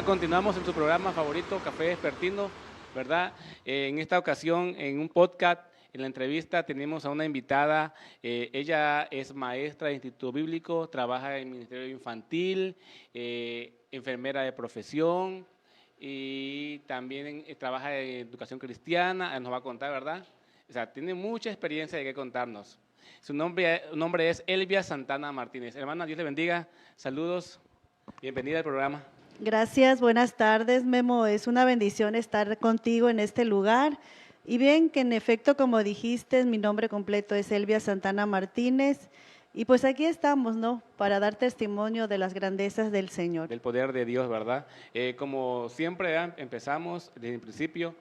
Continuamos en su programa favorito, Café Despertino, ¿verdad? En esta ocasión, en un podcast, en la entrevista, tenemos a una invitada. Ella es maestra de Instituto Bíblico, trabaja en el Ministerio Infantil, enfermera de profesión y también trabaja en educación cristiana. Nos va a contar, ¿verdad? O sea, tiene mucha experiencia de qué contarnos. Su nombre es Elvia Santana Martínez. Hermana, Dios le bendiga. Saludos. Bienvenida al programa. Gracias, buenas tardes, Memo. Es una bendición estar contigo en este lugar. Y bien, que en efecto, como dijiste, mi nombre completo es Elvia Santana Martínez. Y pues aquí estamos, ¿no? Para dar testimonio de las grandezas del Señor. Del poder de Dios, ¿verdad? Como siempre empezamos desde el principio,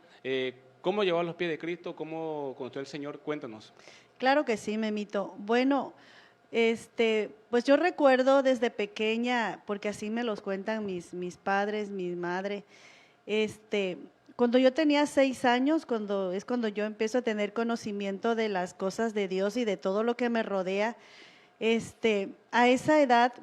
¿cómo llevó a los pies de Cristo? ¿Cómo conoció el Señor? Cuéntanos. Claro que sí, Memito. Bueno, pues yo recuerdo desde pequeña, porque así me los cuentan mis padres, mi madre, cuando yo tenía 6 años, cuando yo empiezo a tener conocimiento de las cosas de Dios y de todo lo que me rodea, a esa edad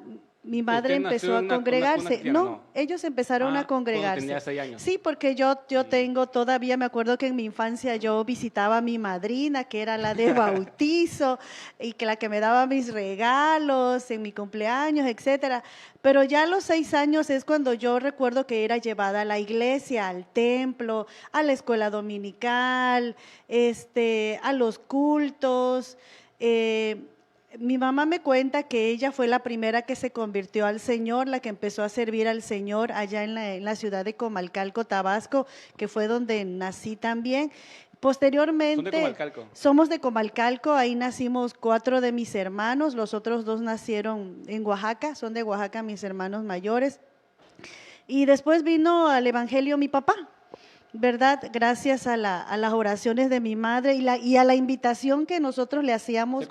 mi madre empezó a congregarse. No, ellos empezaron a congregarse. Tenía 6 años. Sí, porque yo tengo todavía, me acuerdo que en mi infancia yo visitaba a mi madrina, que era la de bautizo, y que la que me daba mis regalos en mi cumpleaños, etcétera. Pero ya a los 6 años es cuando yo recuerdo que era llevada a la iglesia, al templo, a la escuela dominical, a los cultos. Mi mamá me cuenta que ella fue la primera que se convirtió al Señor, la que empezó a servir al Señor allá en la ciudad de Comalcalco, Tabasco, que fue donde nací también. Posteriormente, ¿Son de Comalcalco? Somos de Comalcalco, ahí nacimos 4 de mis hermanos, los otros 2 nacieron en Oaxaca, son de Oaxaca mis hermanos mayores. Y después vino al evangelio mi papá, ¿verdad? Gracias a las oraciones de mi madre y a la invitación que nosotros le hacíamos. Se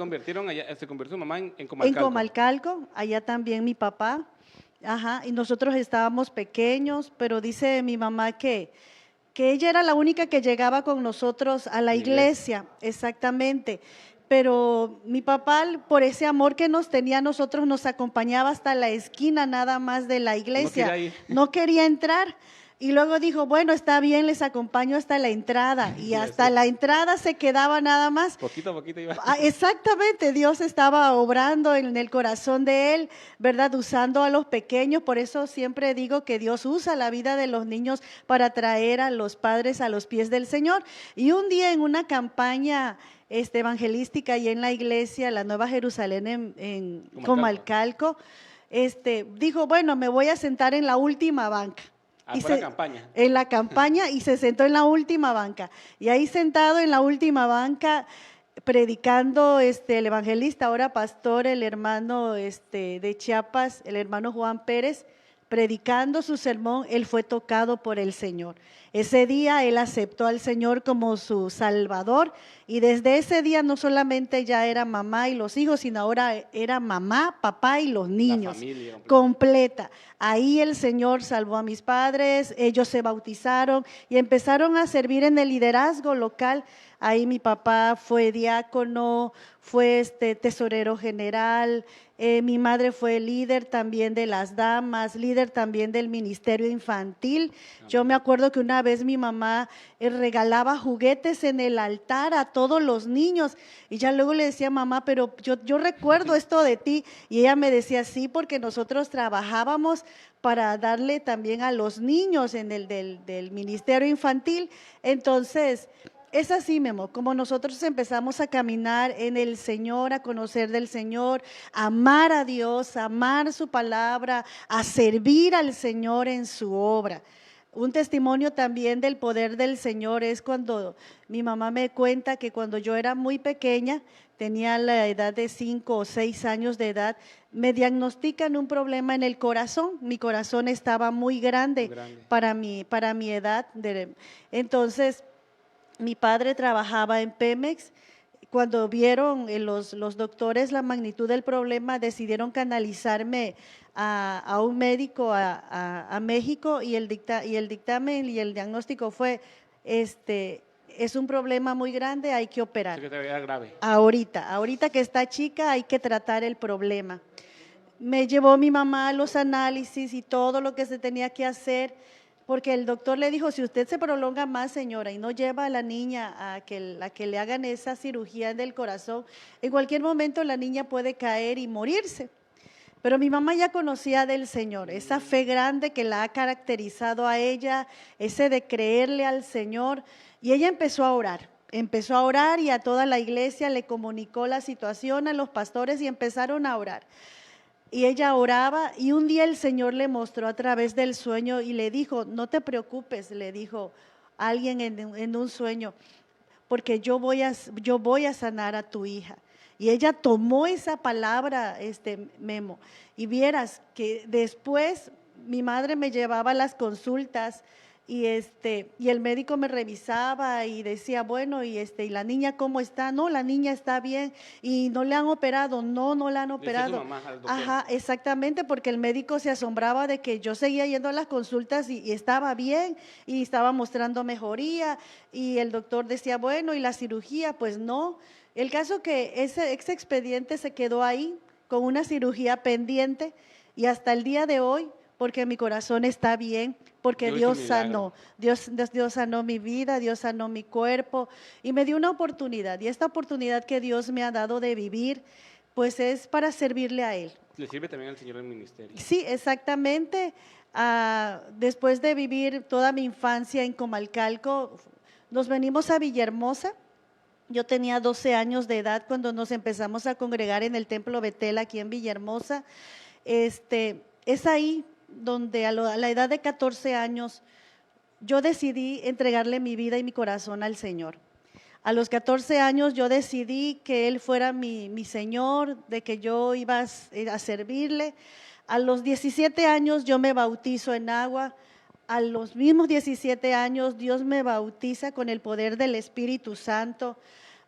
convirtió mamá en Comalcalco. En Comalcalco, allá también mi papá. Ajá, y nosotros estábamos pequeños, pero dice mi mamá que ella era la única que llegaba con nosotros a la iglesia, exactamente. Pero mi papá, por ese amor que nos tenía a nosotros, nos acompañaba hasta la esquina nada más de la iglesia. No quería entrar. Y luego dijo, bueno, está bien, les acompaño hasta la entrada. Y hasta la entrada se quedaba nada más. Poquito a poquito iba. Exactamente, Dios estaba obrando en el corazón de él, ¿verdad? Usando a los pequeños. Por eso siempre digo que Dios usa la vida de los niños para traer a los padres a los pies del Señor. Y un día en una campaña evangelística y en la iglesia, la Nueva Jerusalén en Comalcalco, dijo, bueno, me voy a sentar en la última banca. En la campaña y se sentó en la última banca. Y ahí sentado en la última banca, predicando el evangelista, ahora pastor, el hermano de Chiapas, el hermano Juan Pérez, predicando su sermón, él fue tocado por el Señor. Ese día él aceptó al Señor como su Salvador y desde ese día no solamente ya era mamá y los hijos, sino ahora era mamá, papá y los niños, la familia completa. Ahí el Señor salvó a mis padres, ellos se bautizaron y empezaron a servir en el liderazgo local. Ahí mi papá fue diácono, fue tesorero general, mi madre fue líder también de las damas, líder también del ministerio infantil. Yo me acuerdo que una vez mi mamá regalaba juguetes en el altar a todos los niños y ya luego le decía, mamá, pero yo recuerdo esto de ti, y ella me decía, sí, porque nosotros trabajábamos para darle también a los niños en el del ministerio infantil. Entonces, es así, Memo, como nosotros empezamos a caminar en el Señor, a conocer del Señor, a amar a Dios, a amar su palabra, a servir al Señor en su obra. Un testimonio también del poder del Señor es cuando mi mamá me cuenta que cuando yo era muy pequeña, tenía la edad de 5 o 6 años de edad, me diagnostican un problema en el corazón. Mi corazón estaba muy grande. para mi edad. Entonces, mi padre trabajaba en Pemex. Cuando vieron los doctores la magnitud del problema, decidieron canalizarme a un médico a México y el dictamen y el diagnóstico fue, es un problema muy grande, hay que operar. Era grave. Ahorita que está chica hay que tratar el problema. me llevó mi mamá a los análisis y todo lo que se tenía que hacer, porque el doctor le dijo, si usted se prolonga más, señora, y no lleva a la niña a que le hagan esa cirugía del corazón, en cualquier momento la niña puede caer y morirse. Pero mi mamá ya conocía del Señor, esa fe grande que la ha caracterizado a ella, ese de creerle al Señor, y ella empezó a orar y a toda la iglesia le comunicó la situación a los pastores y empezaron a orar. Y ella oraba y un día el Señor le mostró a través del sueño y le dijo, no te preocupes, le dijo alguien en un sueño, porque yo voy a sanar a tu hija. Y ella tomó esa palabra, Memo, y vieras que después mi madre me llevaba a las consultas y el médico me revisaba y decía, bueno, y la niña ¿cómo está? No, la niña está bien y no le han operado, no la han operado. Decía su mamá al doctor. Ajá, exactamente, porque el médico se asombraba de que yo seguía yendo a las consultas y estaba bien y estaba mostrando mejoría y el doctor decía, bueno, y la cirugía, pues no. El caso que ese expediente se quedó ahí con una cirugía pendiente y hasta el día de hoy, porque mi corazón está bien, porque Dios sanó, Dios sanó mi vida, Dios sanó mi cuerpo y me dio una oportunidad. Y esta oportunidad que Dios me ha dado de vivir, pues es para servirle a Él. Le sirve también al Señor en el ministerio. Sí, exactamente. Después de vivir toda mi infancia en Comalcalco, nos venimos a Villahermosa. Yo tenía 12 años de edad cuando nos empezamos a congregar en el Templo Betel aquí en Villahermosa. Es ahí donde a la edad de 14 años yo decidí entregarle mi vida y mi corazón al Señor. A los 14 años yo decidí que Él fuera mi Señor, de que yo iba a servirle. A los 17 años yo me bautizo en agua. A los mismos 17 años Dios me bautiza con el poder del Espíritu Santo.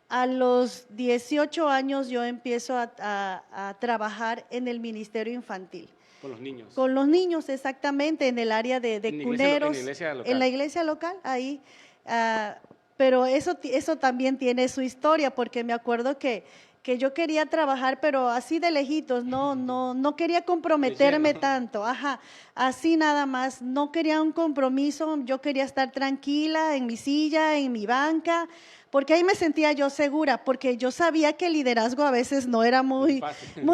A los 18 años yo empiezo a trabajar en el ministerio infantil. Con los niños. Con los niños, exactamente, en el área de cuneros. En la iglesia local, ahí. Pero eso también tiene su historia, porque me acuerdo que yo quería trabajar, pero así de lejitos, no quería comprometerme tanto, así nada más, no quería un compromiso, yo quería estar tranquila en mi silla, en mi banca, porque ahí me sentía yo segura, porque yo sabía que el liderazgo a veces no era muy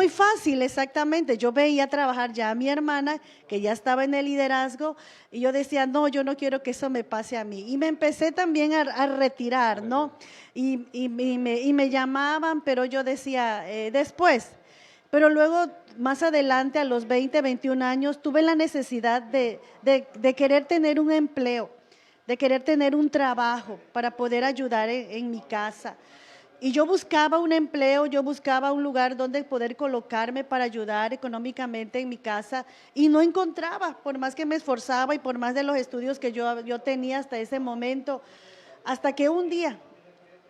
fácil, exactamente. Yo veía trabajar ya a mi hermana, que ya estaba en el liderazgo, y yo decía, no, yo no quiero que eso me pase a mí. Y me empecé también a retirar, ¿no? Y me llamaban, pero yo decía, después. Pero luego, más adelante, a los 20, 21 años, tuve la necesidad de querer tener un empleo, de querer tener un trabajo para poder ayudar en mi casa. Y yo buscaba un empleo, yo buscaba un lugar donde poder colocarme para ayudar económicamente en mi casa y no encontraba, por más que me esforzaba y por más de los estudios que yo tenía hasta ese momento, hasta que un día,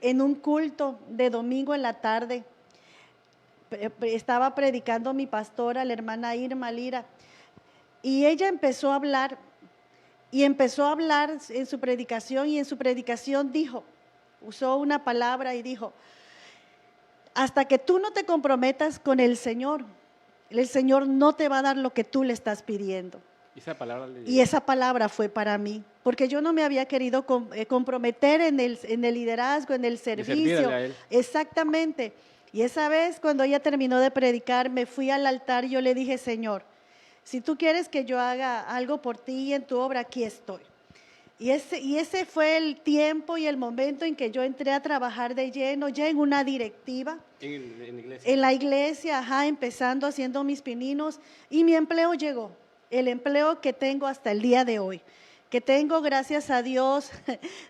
en un culto de domingo en la tarde, estaba predicando mi pastora, la hermana Irma Lira, y ella empezó a hablar en su predicación, y en su predicación usó una palabra y dijo, hasta que tú no te comprometas con el Señor no te va a dar lo que tú le estás pidiendo. Y esa palabra fue para mí, porque yo no me había querido comprometer en el liderazgo, en el servicio. Exactamente. Y esa vez, cuando ella terminó de predicar, me fui al altar y yo le dije, Señor, si tú quieres que yo haga algo por ti y en tu obra, aquí estoy. Y ese fue el tiempo y el momento en que yo entré a trabajar de lleno, ya en una directiva. En la iglesia, empezando haciendo mis pininos, y mi empleo llegó, el empleo que tengo hasta el día de hoy, que tengo, gracias a Dios,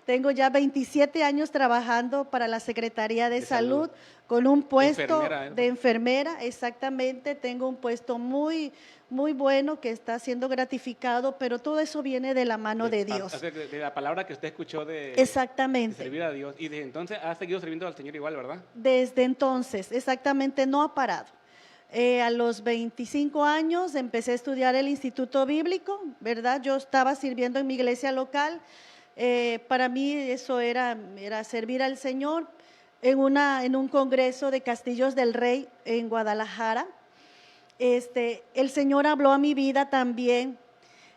tengo ya 27 años trabajando para la Secretaría de Salud, con un puesto de enfermera, exactamente, tengo un puesto muy bueno que está siendo gratificado, pero todo eso viene de la mano de Dios. De la palabra que usted escuchó exactamente. De servir a Dios, y desde entonces ha seguido sirviendo al Señor igual, ¿verdad? Desde entonces, exactamente, no ha parado. A los 25 años empecé a estudiar el Instituto Bíblico, ¿verdad? Yo estaba sirviendo en mi iglesia local, para mí eso era servir al Señor en un congreso de Castillos del Rey en Guadalajara. el Señor habló a mi vida también,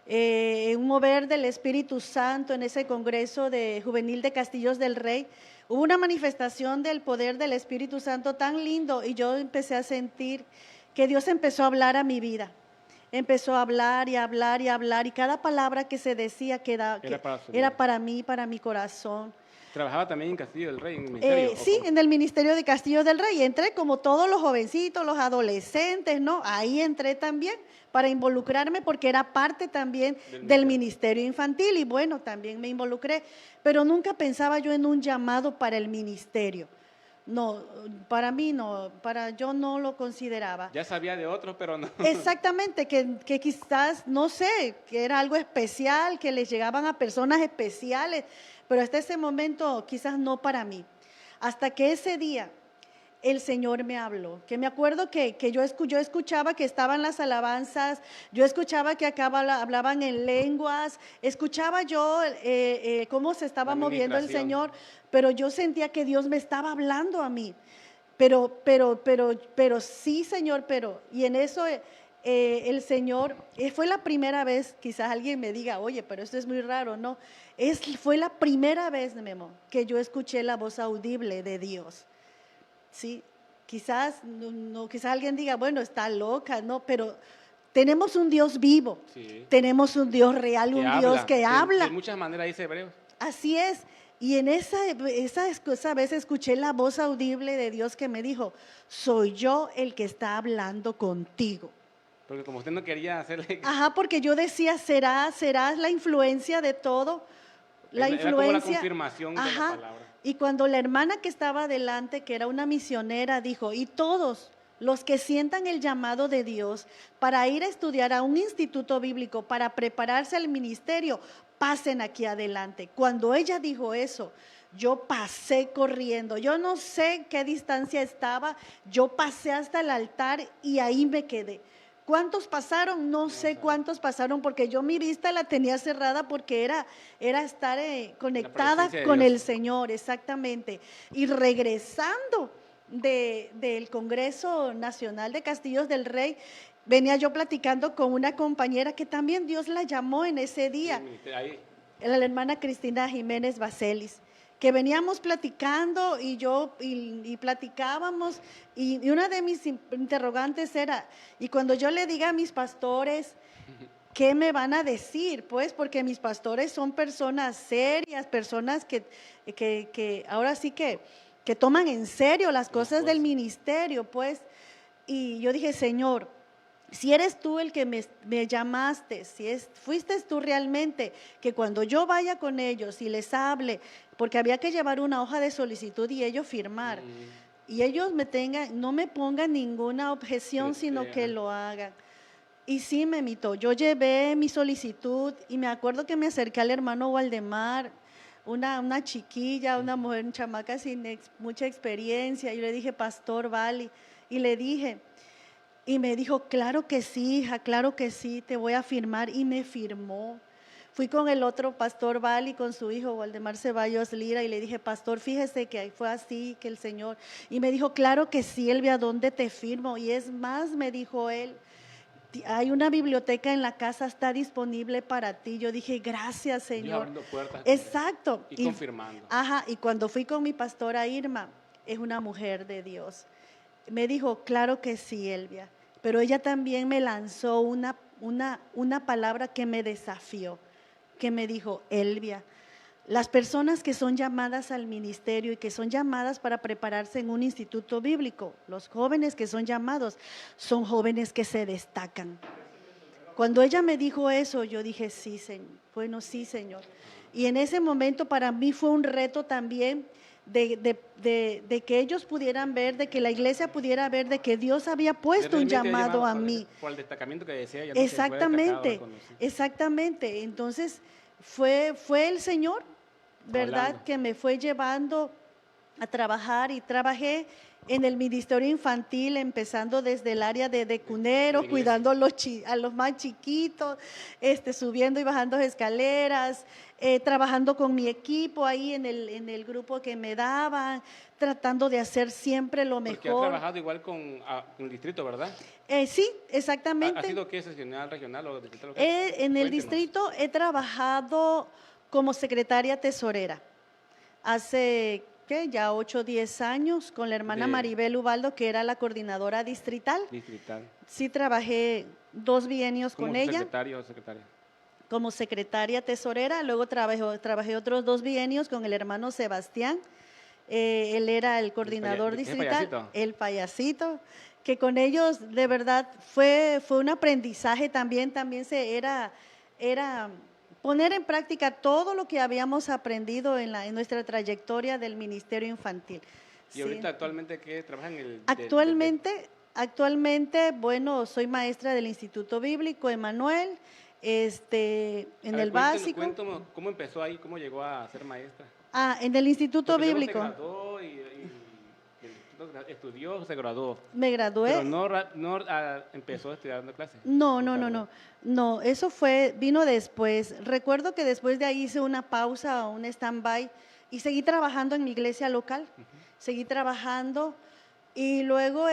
en un mover del Espíritu Santo en ese Congreso de Juvenil de Castillos del Rey. Hubo una manifestación del poder del Espíritu Santo tan lindo y yo empecé a sentir que Dios empezó a hablar a mi vida. Empezó a hablar y hablar y hablar, y cada palabra que se decía era para mí, para mi corazón. ¿Trabajaba también en Castillo del Rey, en el ministerio? Sí, en el ministerio de Castillo del Rey. Entré como todos los jovencitos, los adolescentes, ¿no? Ahí entré también para involucrarme porque era parte también del ministerio infantil y bueno, también me involucré, pero nunca pensaba yo en un llamado para el ministerio. No, para mí no, yo no lo consideraba. Ya sabía de otros, pero no. Exactamente, que quizás, no sé, que era algo especial, que les llegaban a personas especiales, pero hasta ese momento quizás no para mí. Hasta que ese día el Señor me habló, que me acuerdo que yo escuchaba que estaban las alabanzas, yo escuchaba que acá hablaban en lenguas, escuchaba yo cómo se estaba moviendo el Señor, pero yo sentía que Dios me estaba hablando a mí, pero sí, Señor, y en eso el Señor, fue la primera vez, quizás alguien me diga, oye, pero esto es muy raro, no, fue la primera vez, Memo, que yo escuché la voz audible de Dios. Sí, quizás alguien diga, bueno, está loca, ¿no? Pero tenemos un Dios vivo, sí. Tenemos un Dios real, un Dios que habla. De muchas maneras dice Hebreos. Así es, y en esa vez escuché la voz audible de Dios que me dijo, soy yo el que está hablando contigo. Porque como usted no quería hacerle… Ajá, porque yo decía, será la influencia de todo, la influencia. Era como la confirmación de la palabra. Y cuando la hermana que estaba delante, que era una misionera, dijo, y todos los que sientan el llamado de Dios para ir a estudiar a un instituto bíblico, para prepararse al ministerio, pasen aquí adelante. Cuando ella dijo eso, yo pasé corriendo, yo no sé qué distancia estaba, yo pasé hasta el altar y ahí me quedé. ¿Cuántos pasaron? No sé cuántos pasaron porque yo mi vista la tenía cerrada porque era estar conectada con el Señor, exactamente. Y regresando del Congreso Nacional de Castillos del Rey, venía yo platicando con una compañera que también Dios la llamó en ese día, la hermana Cristina Jiménez Baselis, que veníamos platicando y platicábamos y una de mis interrogantes era, y cuando yo le diga a mis pastores, ¿qué me van a decir? Pues porque mis pastores son personas serias, personas que ahora sí que toman en serio las cosas del ministerio, pues, y yo dije, Señor, si eres tú el que me llamaste, fuiste tú realmente, que cuando yo vaya con ellos y les hable, porque había que llevar una hoja de solicitud y ellos firmar, y ellos no me pongan ninguna objeción, sino que lo hagan. Y sí, Memito, yo llevé mi solicitud y me acuerdo que me acerqué al hermano Waldemar, una chiquilla, una mujer, una chamaca sin mucha experiencia, y le dije, Pastor Vali, y le dije… Y me dijo, claro que sí, hija, claro que sí, te voy a firmar. Y me firmó. Fui con el otro pastor Vali, con su hijo Waldemar Ceballos Lira, y le dije, pastor, fíjese que fue así, que el Señor… Y me dijo, claro que sí, Elvia, ¿dónde te firmo? Y es más, me dijo él, hay una biblioteca en la casa, está disponible para ti. Yo dije, gracias, Señor. Abriendo puertas. Exacto. Y confirmando. Ajá, y cuando fui con mi pastora Irma, es una mujer de Dios. Me dijo, claro que sí, Elvia, pero ella también me lanzó una palabra que me desafió, que me dijo, Elvia, las personas que son llamadas al ministerio y que son llamadas para prepararse en un instituto bíblico, los jóvenes que son llamados, son jóvenes que se destacan. Cuando ella me dijo eso, yo dije, sí, Señor, bueno, sí, Señor. Y en ese momento para mí fue un reto también, de que ellos pudieran ver, de que la iglesia pudiera ver, de que Dios había puesto un llamado a mí. Por el destacamiento que decía ella. Exactamente. Entonces fue el Señor, ¿verdad? Hablando. Que me fue llevando a trabajar y trabajé en el ministerio infantil, empezando desde el área de cuneros, cuidando a los más chiquitos, subiendo y bajando escaleras, trabajando con mi equipo ahí en el grupo que me daban, tratando de hacer siempre lo mejor. Porque ha trabajado igual con el distrito, ¿verdad? Sí, exactamente. ¿Ha sido qué, seccional, regional o distrital local? En el distrito he trabajado como secretaria tesorera. Hace, ¿qué? Ya 8 o 10 años con la hermana Maribel Ubaldo, que era la coordinadora distrital. Distrital. Sí, trabajé 2 bienios con ella. ¿Secretario o secretaria? Como secretaria tesorera, luego trabajé otros 2 bienios con el hermano Sebastián. Él era el coordinador distrital, el payasito, que con ellos de verdad fue un aprendizaje también era poner en práctica todo lo que habíamos aprendido en nuestra trayectoria del Ministerio Infantil. ¿Y ahorita actualmente qué trabaja en el? Actualmente, bueno, soy maestra del Instituto Bíblico Emanuel, en el básico. Cuéntame, ¿cómo empezó ahí? ¿Cómo llegó a ser maestra? En el Instituto Bíblico. Se graduó estudió, se graduó. Me gradué. Pero no empezó estudiando clases. No, eso vino después. Recuerdo que después de ahí hice una pausa, un stand-by y seguí trabajando en mi iglesia local. Seguí trabajando y luego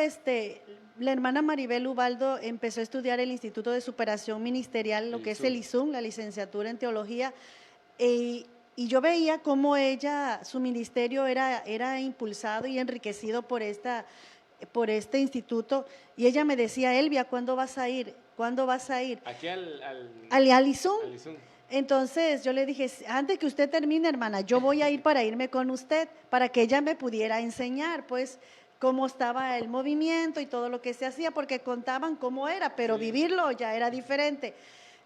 la hermana Maribel Ubaldo empezó a estudiar el Instituto de Superación Ministerial, lo que es el ISUM, la licenciatura en teología, y yo veía cómo su ministerio era impulsado y enriquecido por este instituto, y ella me decía, Elvia, ¿cuándo vas a ir? ¿Cuándo vas a ir? Aquí al ISUM. Entonces yo le dije, antes que usted termine, hermana, yo voy a ir para irme con usted, para que ella me pudiera enseñar, pues, cómo estaba el movimiento y todo lo que se hacía, porque contaban cómo era, pero vivirlo ya era diferente.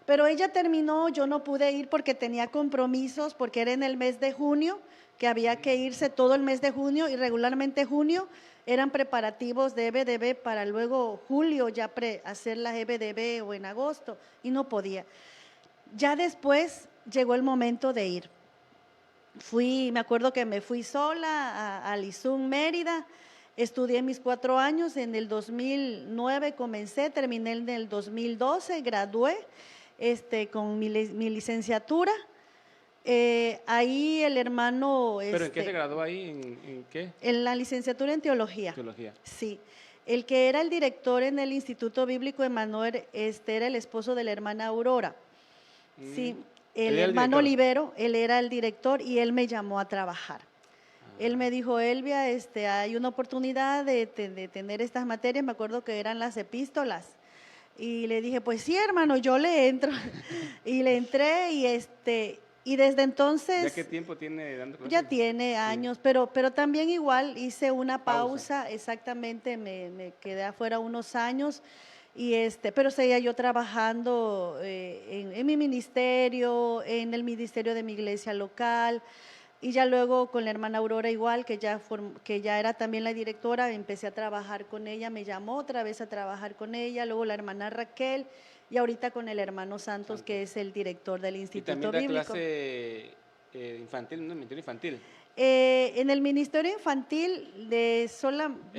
Pero ella terminó, yo no pude ir porque tenía compromisos, porque era en el mes de junio, que había que irse todo el mes de junio, y regularmente junio eran preparativos de EBDB para luego julio ya hacer la EBDB o en agosto, y no podía. Ya después llegó el momento de ir. Me acuerdo que me fui sola al ISUM Mérida, estudié mis 4 años, en el 2009 comencé, terminé en el 2012, gradué con mi licenciatura. Ahí el hermano… ¿Pero en qué se graduó ahí? ¿En qué? En la licenciatura en teología. Teología. Sí. El que era el director en el Instituto Bíblico Emanuel era el esposo de la hermana Aurora. Sí, el hermano Olivero, él era el director y él me llamó a trabajar. Él me dijo, Elvia, hay una oportunidad de tener estas materias, me acuerdo que eran las epístolas. Y le dije, pues sí, hermano, yo le entro. Y le entré y desde entonces… ¿Ya qué tiempo tiene dando clases? Ya tiene años, pero también igual hice una pausa. Exactamente, me quedé afuera unos años. Pero seguía yo trabajando en mi ministerio, en el ministerio de mi iglesia local, y ya luego con la hermana Aurora igual, que ya era también la directora, empecé a trabajar con ella, me llamó otra vez a trabajar con ella, luego la hermana Raquel, y ahorita con el hermano Santos, que es el director del Instituto Bíblico. ¿Y también da clase infantil, no, ministerio infantil? En el ministerio infantil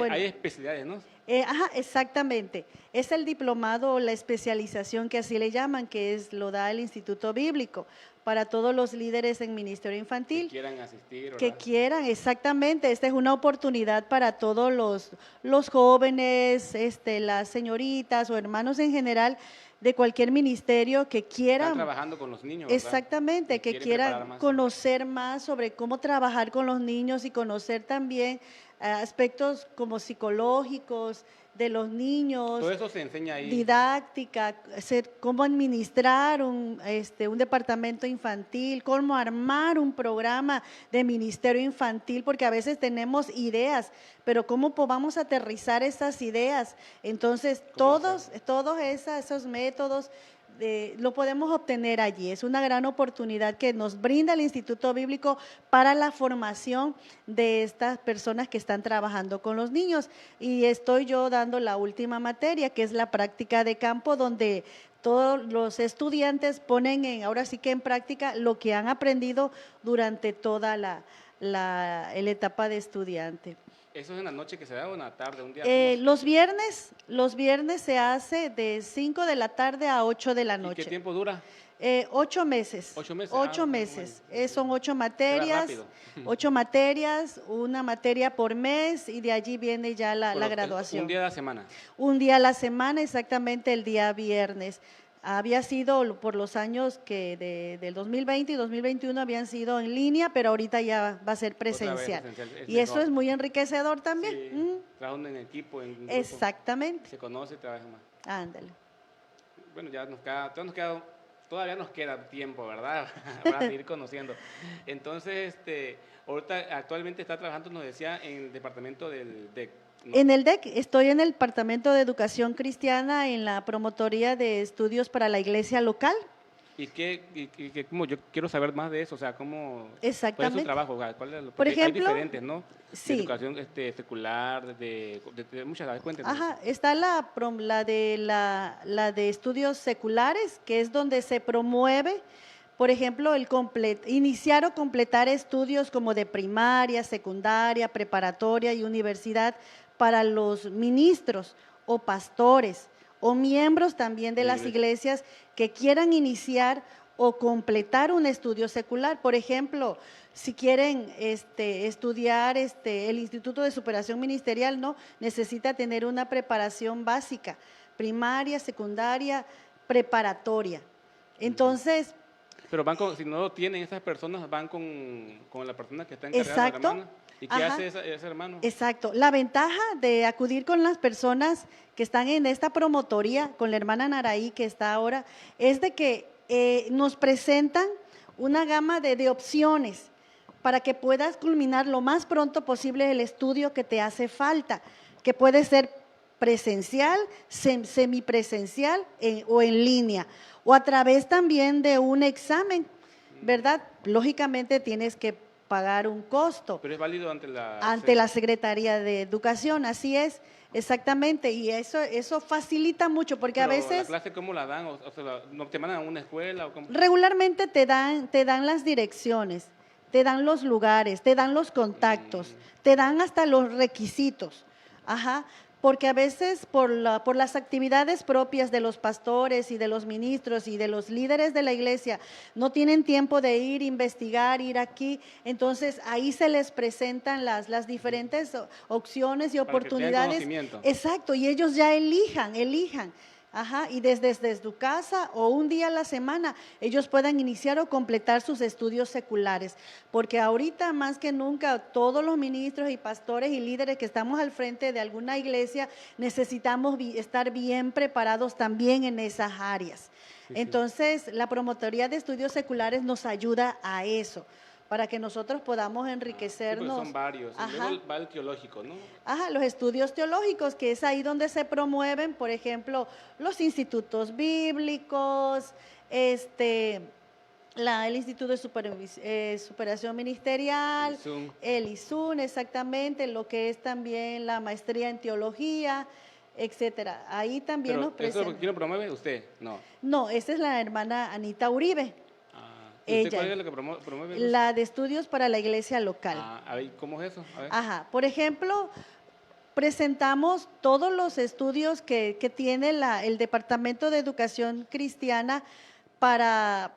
hay especialidades, ¿no? Exactamente. Es el diplomado o la especialización que así le llaman, que lo da el Instituto Bíblico para todos los líderes en ministerio infantil. Que quieran asistir. Que quieran, exactamente. Esta es una oportunidad para todos los jóvenes, las señoritas o hermanos en general de cualquier ministerio que quieran… Están trabajando con los niños, ¿verdad? Exactamente, que quieran conocer más sobre cómo trabajar con los niños y conocer también aspectos como psicológicos de los niños. Todo eso se enseña ahí. Didáctica, cómo administrar un departamento infantil, cómo armar un programa de ministerio infantil, porque a veces tenemos ideas, pero cómo vamos a aterrizar esas ideas. Entonces, todos esos métodos lo podemos obtener allí. Es una gran oportunidad que nos brinda el Instituto Bíblico para la formación de estas personas que están trabajando con los niños. Y estoy yo dando la última materia, que es la práctica de campo, donde todos los estudiantes ponen ahora sí que en práctica lo que han aprendido durante toda la etapa de estudiante. ¿Eso es en la noche que se da o en la tarde? ¿Un día? Los viernes se hace de 5 de la tarde a 8 de la ¿Y noche. qué tiempo dura? 8 meses. 8 meses. 8 meses. Son 8 Se va materias. rápido. 8 materias, una materia por mes y de allí viene ya la Pero graduación. un día a la semana. Un día a la semana, exactamente el día viernes. Había sido por los años que del 2020 y 2021 habían sido en línea, pero ahorita ya va a ser presencial. Y eso es muy enriquecedor también. Sí, trabajan en equipo, en grupo. Exactamente. Se conoce y trabajan más. Ándale. Bueno, ya todavía nos queda tiempo, ¿verdad? Para seguir conociendo. Entonces, ahorita actualmente está trabajando, nos decía, en el departamento del DEC. ¿No? En el DEC, estoy en el Departamento de Educación Cristiana en la Promotoría de Estudios para la Iglesia Local. Como yo quiero saber más de eso, o sea, ¿cuál es su trabajo? Por ejemplo, hay diferentes, ¿no? Sí. De educación secular, de muchas, cuéntenos. Ajá, está la de estudios seculares, que es donde se promueve, por ejemplo, iniciar o completar estudios como de primaria, secundaria, preparatoria y universidad para los ministros o pastores o miembros también de las iglesias que quieran iniciar o completar un estudio secular. Por ejemplo, si quieren estudiar el Instituto de Superación Ministerial, no necesita tener una preparación básica, primaria, secundaria, preparatoria. Entonces, pero si no lo tienen esas personas, van con la persona que está encargada, exacto, la hermana. ¿Y qué hace ese hermano? Exacto. La ventaja de acudir con las personas que están en esta promotoría, con la hermana Naraí que está ahora, es de que nos presentan una gama de opciones para que puedas culminar lo más pronto posible el estudio que te hace falta, que puede ser presencial, semipresencial o en línea, o a través también de un examen, ¿verdad? Lógicamente tienes que pagar un costo. Pero es válido ante la Secretaría de Educación, así es, exactamente, y eso facilita mucho porque a veces… ¿La clase cómo la dan? O sea, ¿no te mandan a una escuela? ¿O cómo? Regularmente te dan las direcciones, te dan los lugares, te dan los contactos, te dan hasta los requisitos, porque a veces por las actividades propias de los pastores y de los ministros y de los líderes de la iglesia no tienen tiempo de ir, investigar, ir aquí, entonces ahí se les presentan las diferentes opciones y oportunidades. Para que tengan conocimiento. Exacto, y ellos ya elijan. Y desde tu casa o un día a la semana ellos puedan iniciar o completar sus estudios seculares, porque ahorita más que nunca todos los ministros y pastores y líderes que estamos al frente de alguna iglesia necesitamos estar bien preparados también en esas áreas. Entonces, la Promotoría de Estudios Seculares nos ayuda a eso, para que nosotros podamos enriquecernos. Son varios. Y luego va el teológico, ¿no? Los estudios teológicos, que es ahí donde se promueven, por ejemplo, los institutos bíblicos, el Instituto de Superación Ministerial, el ISUN, exactamente, lo que es también la maestría en teología, etcétera. Ahí también nos presentan. ¿Eso quién lo promueve? ¿Usted? No. No, esa es la hermana Anita Uribe. ¿Usted cuál es la que promueve? La de estudios para la iglesia local. ¿Cómo es eso? Por ejemplo, presentamos todos los estudios que tiene el Departamento de Educación Cristiana para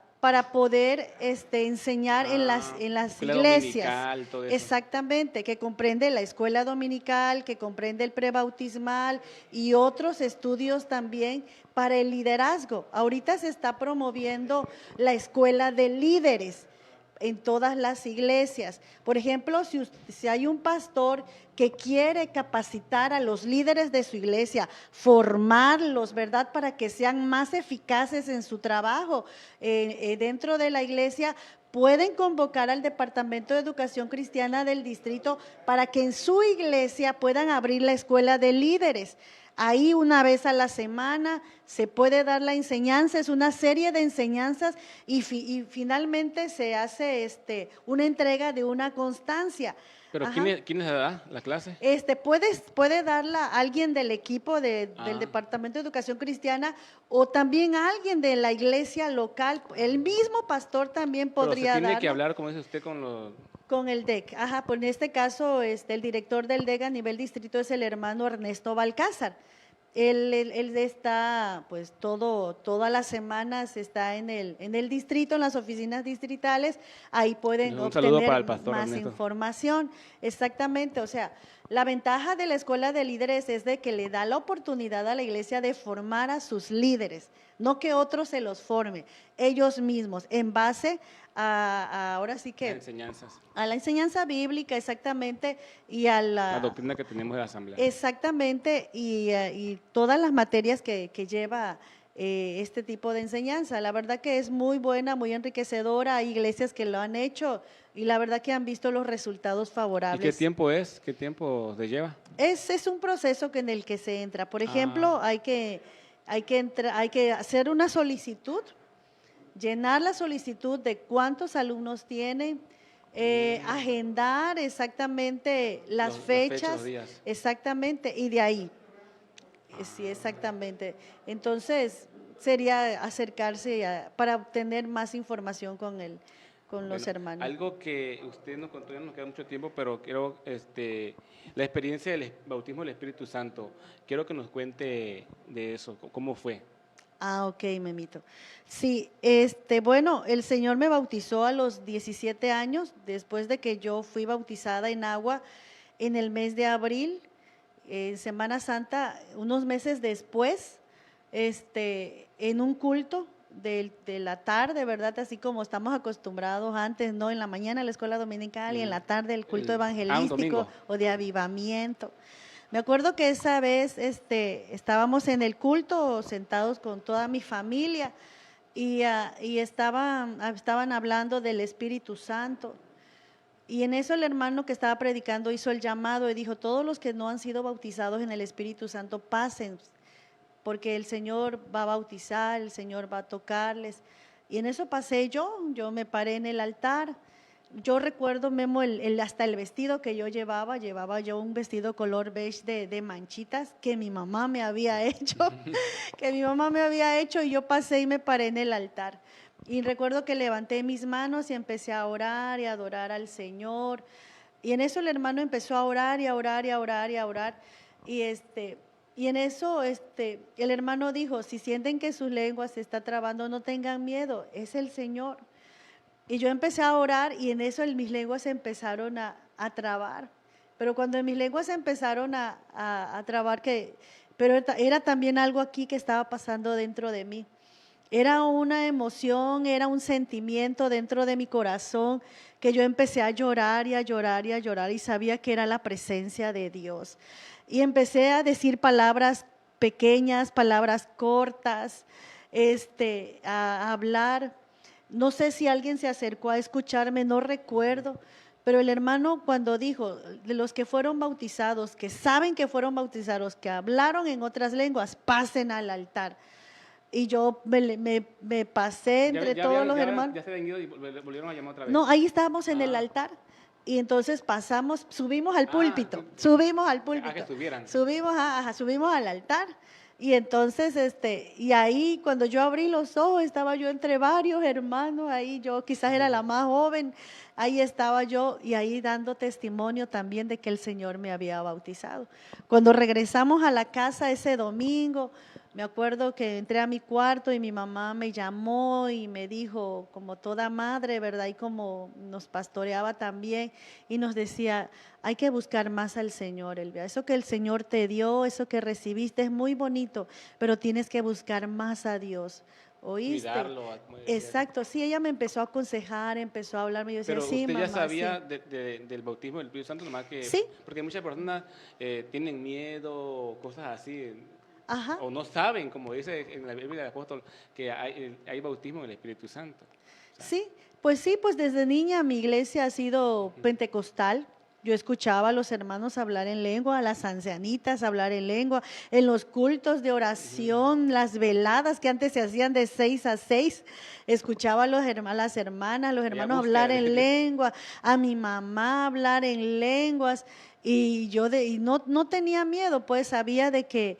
poder enseñar en las iglesias. Dominical, todo eso. Exactamente, que comprende la escuela dominical, que comprende el prebautismal y otros estudios también para el liderazgo. Ahorita se está promoviendo la escuela de líderes en todas las iglesias. Por ejemplo, si hay un pastor que quiere capacitar a los líderes de su iglesia, formarlos, ¿verdad?, para que sean más eficaces en su trabajo dentro de la iglesia, pueden convocar al Departamento de Educación Cristiana del distrito para que en su iglesia puedan abrir la escuela de líderes. Ahí una vez a la semana se puede dar la enseñanza, es una serie de enseñanzas y finalmente se hace una entrega de una constancia. ¿Pero quién la da la clase? Puede darla alguien del equipo del Departamento de Educación Cristiana o también alguien de la iglesia local. El mismo pastor también podría darla. Pero se tiene que hablar, como dice usted, con los… Con el DEC, ajá, pues en este caso el director del DEC a nivel distrito es el hermano Ernesto Balcázar. Él está, pues todas las semanas está en el distrito, en las oficinas distritales, ahí pueden Un saludo para obtener el pastor más Ernesto. información. Exactamente, o sea, la ventaja de la escuela de líderes es de que le da la oportunidad a la iglesia de formar a sus líderes, no que otros se los forme, ellos mismos, en base ahora sí que… Las enseñanzas. A la enseñanza bíblica, exactamente, y a La doctrina que tenemos de la asamblea. exactamente, y todas las materias que lleva este tipo de enseñanza. La verdad que es muy buena, muy enriquecedora. Hay iglesias que lo han hecho y la verdad que han visto los resultados ¿Y favorables. qué tiempo es? ¿Qué tiempo te lleva? Es un proceso en el que se entra. Por ejemplo, hay que hacer una solicitud, llenar la solicitud de cuántos alumnos tienen, agendar exactamente las fechas, los días. exactamente, y de ahí. Sí, exactamente. Entonces, sería acercarse para obtener más información con los hermanos. Algo que usted nos contó, ya no nos queda mucho tiempo, pero quiero, la experiencia del bautismo del Espíritu Santo, quiero que nos cuente de eso, cómo fue. Ok, Memito. Sí, bueno, el Señor me bautizó a los 17 años, después de que yo fui bautizada en agua en el mes de abril, en Semana Santa, unos meses después, en un culto de la tarde, ¿verdad? Así como estamos acostumbrados antes, ¿no? En la mañana la escuela dominical y en la tarde el culto evangelístico o de avivamiento. Me acuerdo que esa vez estábamos en el culto sentados con toda mi familia y estaban hablando del Espíritu Santo. Y en eso el hermano que estaba predicando hizo el llamado y dijo, todos los que no han sido bautizados en el Espíritu Santo pasen, porque el Señor va a bautizar, el Señor va a tocarles. Y en eso pasé yo me paré en el altar. Yo recuerdo, Memo, hasta el vestido que yo llevaba yo un vestido color beige de manchitas que mi mamá me había hecho, y yo pasé y me paré en el altar. Y recuerdo que levanté mis manos y empecé a orar y a adorar al Señor. Y en eso el hermano empezó a orar y a orar y a orar y a orar. Y en eso el hermano dijo, si sienten que sus lenguas se está trabando, no tengan miedo, es el Señor. Y yo empecé a orar y en eso mis lenguas empezaron a trabar. Pero cuando mis lenguas empezaron a trabar, pero era también algo aquí que estaba pasando dentro de mí. Era una emoción, era un sentimiento dentro de mi corazón que yo empecé a llorar y a llorar y a llorar y sabía que era la presencia de Dios. Y empecé a decir palabras pequeñas, palabras cortas, a hablar. No sé si alguien se acercó a escucharme, no recuerdo, pero el hermano cuando dijo, de los que fueron bautizados, que saben que fueron bautizados, que hablaron en otras lenguas, pasen al altar. Y yo me pasé entre todos los hermanos. Ya se habían ido y volvieron a llamar otra vez. No, ahí estábamos en el altar. Y entonces subimos al púlpito, que subieran. Subimos al altar. Y entonces, y ahí cuando yo abrí los ojos, estaba yo entre varios hermanos, ahí yo quizás era la más joven, ahí estaba yo y ahí dando testimonio también de que el Señor me había bautizado. Cuando regresamos a la casa ese domingo, me acuerdo que entré a mi cuarto y mi mamá me llamó y me dijo, como toda madre, ¿verdad? Y como nos pastoreaba también y nos decía, hay que buscar más al Señor, Elvia. Eso que el Señor te dio, eso que recibiste es muy bonito, pero tienes que buscar más a Dios. ¿Oíste? Cuidarlo. Exacto, sí, ella me empezó a aconsejar, empezó a hablarme, yo decía, pero sí, usted mamá, ya sabía sí. del bautismo del Espíritu Santo, nomás que… Sí. Porque muchas personas tienen miedo, cosas así, Ajá. o no saben, como dice en la Biblia del apóstol, que hay bautismo del Espíritu Santo. O sea, Sí, pues desde niña mi iglesia ha sido pentecostal. Yo escuchaba a los hermanos hablar en lengua, a las ancianitas hablar en lengua, en los cultos de oración, las veladas que antes se hacían de 6 a 6, escuchaba a las hermanas, los hermanos hablar en lengua, a mi mamá hablar en lenguas, y yo no tenía miedo, pues sabía de que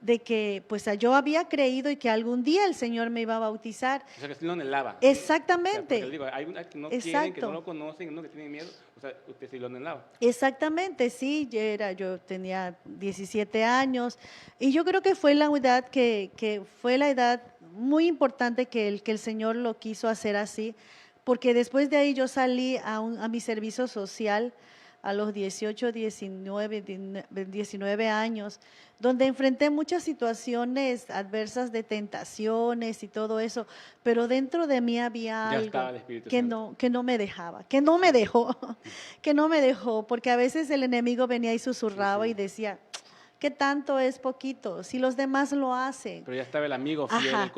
de que pues yo había creído y que algún día el Señor me iba a bautizar. O sea, que sí lo anhelaba. Exactamente. O sea, digo, hay unos que no quieren, que no lo conocen, unos que tienen miedo. O sea, usted sí lo anhelaba. Exactamente, sí, yo tenía 17 años y yo creo que fue la edad que fue la edad muy importante que el Señor lo quiso hacer así, porque después de ahí yo salí a mi servicio social a los 18, 19 años, donde enfrenté muchas situaciones adversas de tentaciones y todo eso, pero dentro de mí había Ya algo estaba el Espíritu Santo. que no me dejaba, que no me dejó, que no me dejó, porque a veces el enemigo venía y susurraba Sí, sí. y decía, ¿qué tanto es poquito? Si los demás lo hacen. Pero ya estaba el amigo fiel, Ajá, el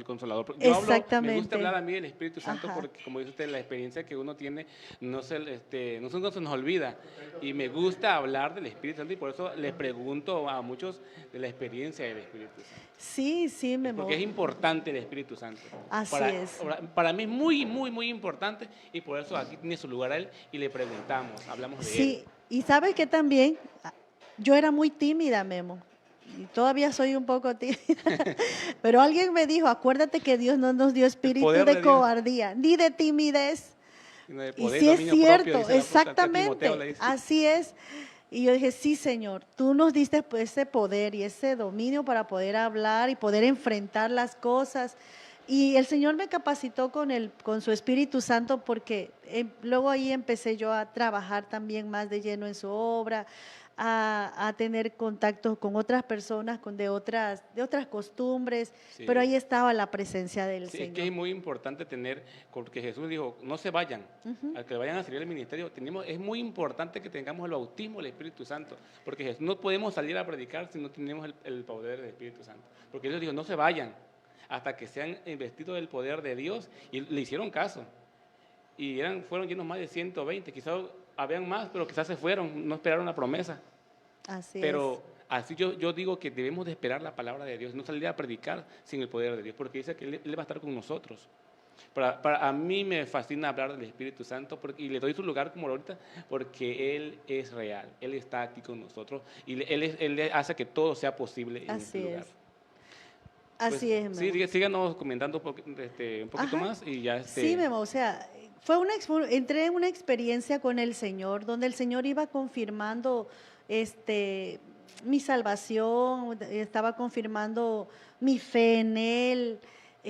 consolador. Me gusta hablar exactamente. a mí del Espíritu Santo Ajá. porque, como dice usted, la experiencia que uno tiene no no se nos olvida. Y me gusta hablar del Espíritu Santo y por eso le pregunto a muchos de la experiencia del Espíritu Santo. Sí, sí, Porque es importante el Espíritu Santo. así es. Para mí es muy, muy, muy importante y por eso aquí tiene su lugar a él y le preguntamos, hablamos de él. Sí, y sabes que también yo era muy tímida, Memo. Y todavía soy un poco tímida, pero alguien me dijo, acuérdate que Dios no nos dio El espíritu poder de de Dios, cobardía, ni de timidez. sino de Y poder, sí es dominio propio, cierto, dice el apóstol Timoteo, exactamente, le dice. así es. Y yo dije, sí, Señor, tú nos diste pues, ese poder y ese dominio para poder hablar y poder enfrentar las cosas. Y el Señor me capacitó con su Espíritu Santo porque luego ahí empecé yo a trabajar también más de lleno en su obra, a tener contactos con otras personas de otras costumbres, pero Sí. ahí estaba la presencia del Sí, es que Señor. es muy importante tener, porque Jesús dijo, no se vayan, al que vayan a salir del ministerio, es muy importante que tengamos el bautismo del Espíritu Santo, porque no podemos salir a predicar si no tenemos el poder del Espíritu Santo, porque Dios dijo, no se vayan hasta que sean investidos del poder de Dios, y le hicieron caso, y fueron llenos más de 120, quizás habían más, pero quizás se fueron, no esperaron la promesa. Así es. Pero así yo digo que debemos de esperar la palabra de Dios, no salir a predicar sin el poder de Dios, porque dice que Él va a estar con nosotros. A mí me fascina hablar del Espíritu Santo y le doy su lugar como ahorita, porque Él es real, Él está aquí con nosotros y Él hace que todo sea posible en este Así lugar. es. Así es, Memo. Sí, síganos comentando un poquito Ajá. más y ya Sí, Memo, o sea, entré en una experiencia con el Señor, donde el Señor iba confirmando mi salvación, estaba confirmando mi fe en Él,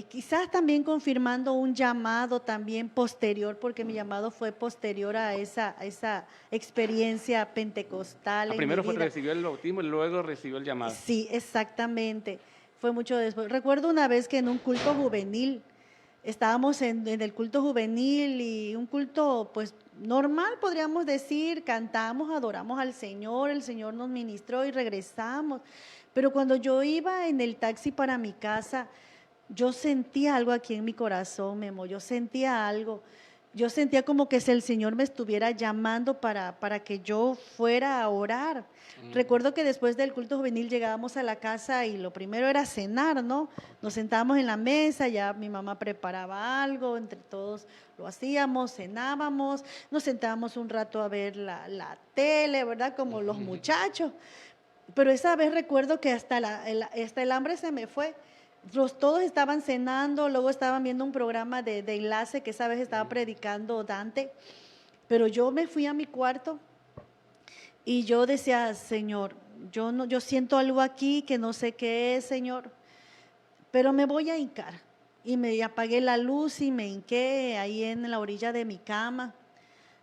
quizás también confirmando un llamado también posterior, porque mi llamado fue posterior a esa experiencia pentecostal en mi primero vida. recibió el bautismo y luego recibió el llamado. Sí, exactamente. Fue mucho después. Recuerdo una vez que en un culto juvenil, estábamos en el culto juvenil y un culto pues normal, podríamos decir, cantamos, adoramos al Señor, el Señor nos ministró y regresamos. Pero cuando yo iba en el taxi para mi casa, yo sentía algo aquí en mi corazón, Memo, yo sentía algo. Yo sentía como que si el Señor me estuviera llamando para que yo fuera a orar. Recuerdo que después del culto juvenil llegábamos a la casa y lo primero era cenar, ¿no? Nos sentábamos en la mesa, ya mi mamá preparaba algo, entre todos lo hacíamos, cenábamos, nos sentábamos un rato a ver la tele, ¿verdad? Como los muchachos. Pero esa vez recuerdo que hasta el hambre se me fue. Todos estaban cenando, luego estaban viendo un programa de enlace que esa vez estaba predicando Dante, pero yo me fui a mi cuarto y yo decía, Señor, yo siento algo aquí que no sé qué es, Señor, pero me voy a hincar. Y me apagué la luz y me hinqué ahí en la orilla de mi cama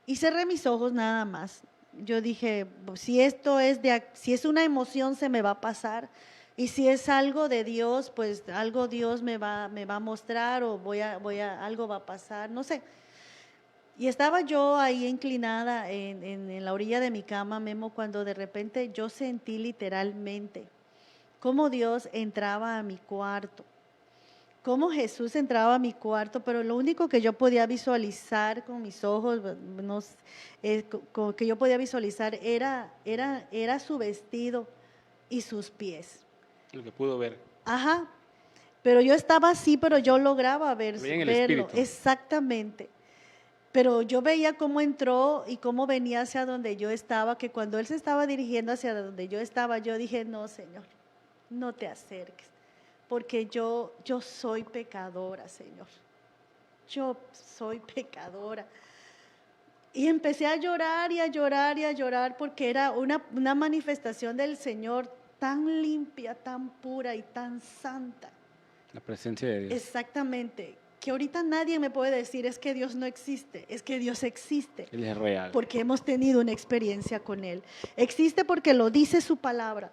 y cerré mis ojos nada más. Yo dije, si si es una emoción se me va a pasar. Y si es algo de Dios, pues algo Dios me va a mostrar o algo va a pasar, no sé. Y estaba yo ahí inclinada en la orilla de mi cama, Memo, cuando de repente yo sentí literalmente cómo Dios entraba a mi cuarto, cómo Jesús entraba a mi cuarto, pero lo único que yo podía visualizar con mis ojos, que yo podía visualizar era su vestido y sus pies. Lo que pudo ver. Ajá, pero yo estaba así, pero yo lograba verlo, espíritu. exactamente. Pero yo veía cómo entró y cómo venía hacia donde yo estaba, que cuando él se estaba dirigiendo hacia donde yo estaba, yo dije, no, Señor, no te acerques, porque yo soy pecadora, Señor. Yo soy pecadora. Y empecé a llorar y a llorar y a llorar porque era una manifestación del Señor tan limpia, tan pura y tan santa. La presencia de Dios. Exactamente. Que ahorita nadie me puede decir es que Dios no existe, es que Dios existe. Él es real. Porque hemos tenido una experiencia con Él. Existe porque lo dice su palabra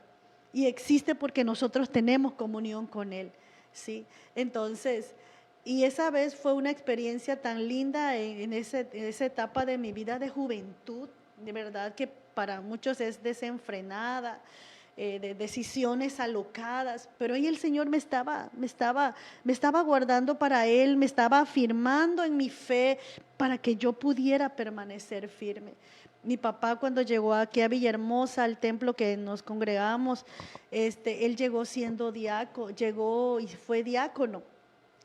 y existe porque nosotros tenemos comunión con Él, ¿sí? Entonces, y esa vez fue una experiencia tan linda en esa etapa de mi vida de juventud, de verdad que para muchos es desenfrenada, de decisiones alocadas, pero ahí el Señor me estaba guardando para Él, me estaba afirmando en mi fe para que yo pudiera permanecer firme. Mi papá cuando llegó aquí a Villahermosa, al templo que nos congregamos, él llegó siendo diácono, llegó y fue diácono,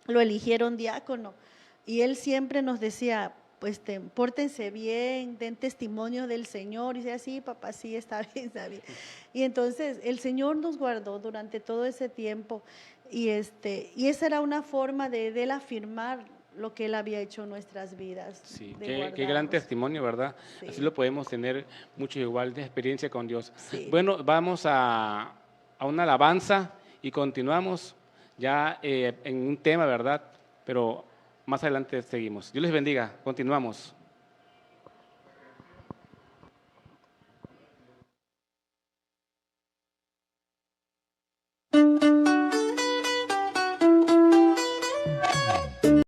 lo eligieron diácono, y él siempre nos decía, pues pórtense bien, den testimonio del Señor. Y dice así, papá, sí, está bien, está bien. Y entonces el Señor nos guardó durante todo ese tiempo y esa era una forma de él afirmar lo que Él había hecho en nuestras vidas. Sí, qué gran testimonio, ¿verdad? Sí. Así lo podemos tener mucho igual de experiencia con Dios. Sí. Bueno, vamos a una alabanza y continuamos ya en un tema, ¿verdad? Pero más adelante seguimos. Dios les bendiga, continuamos.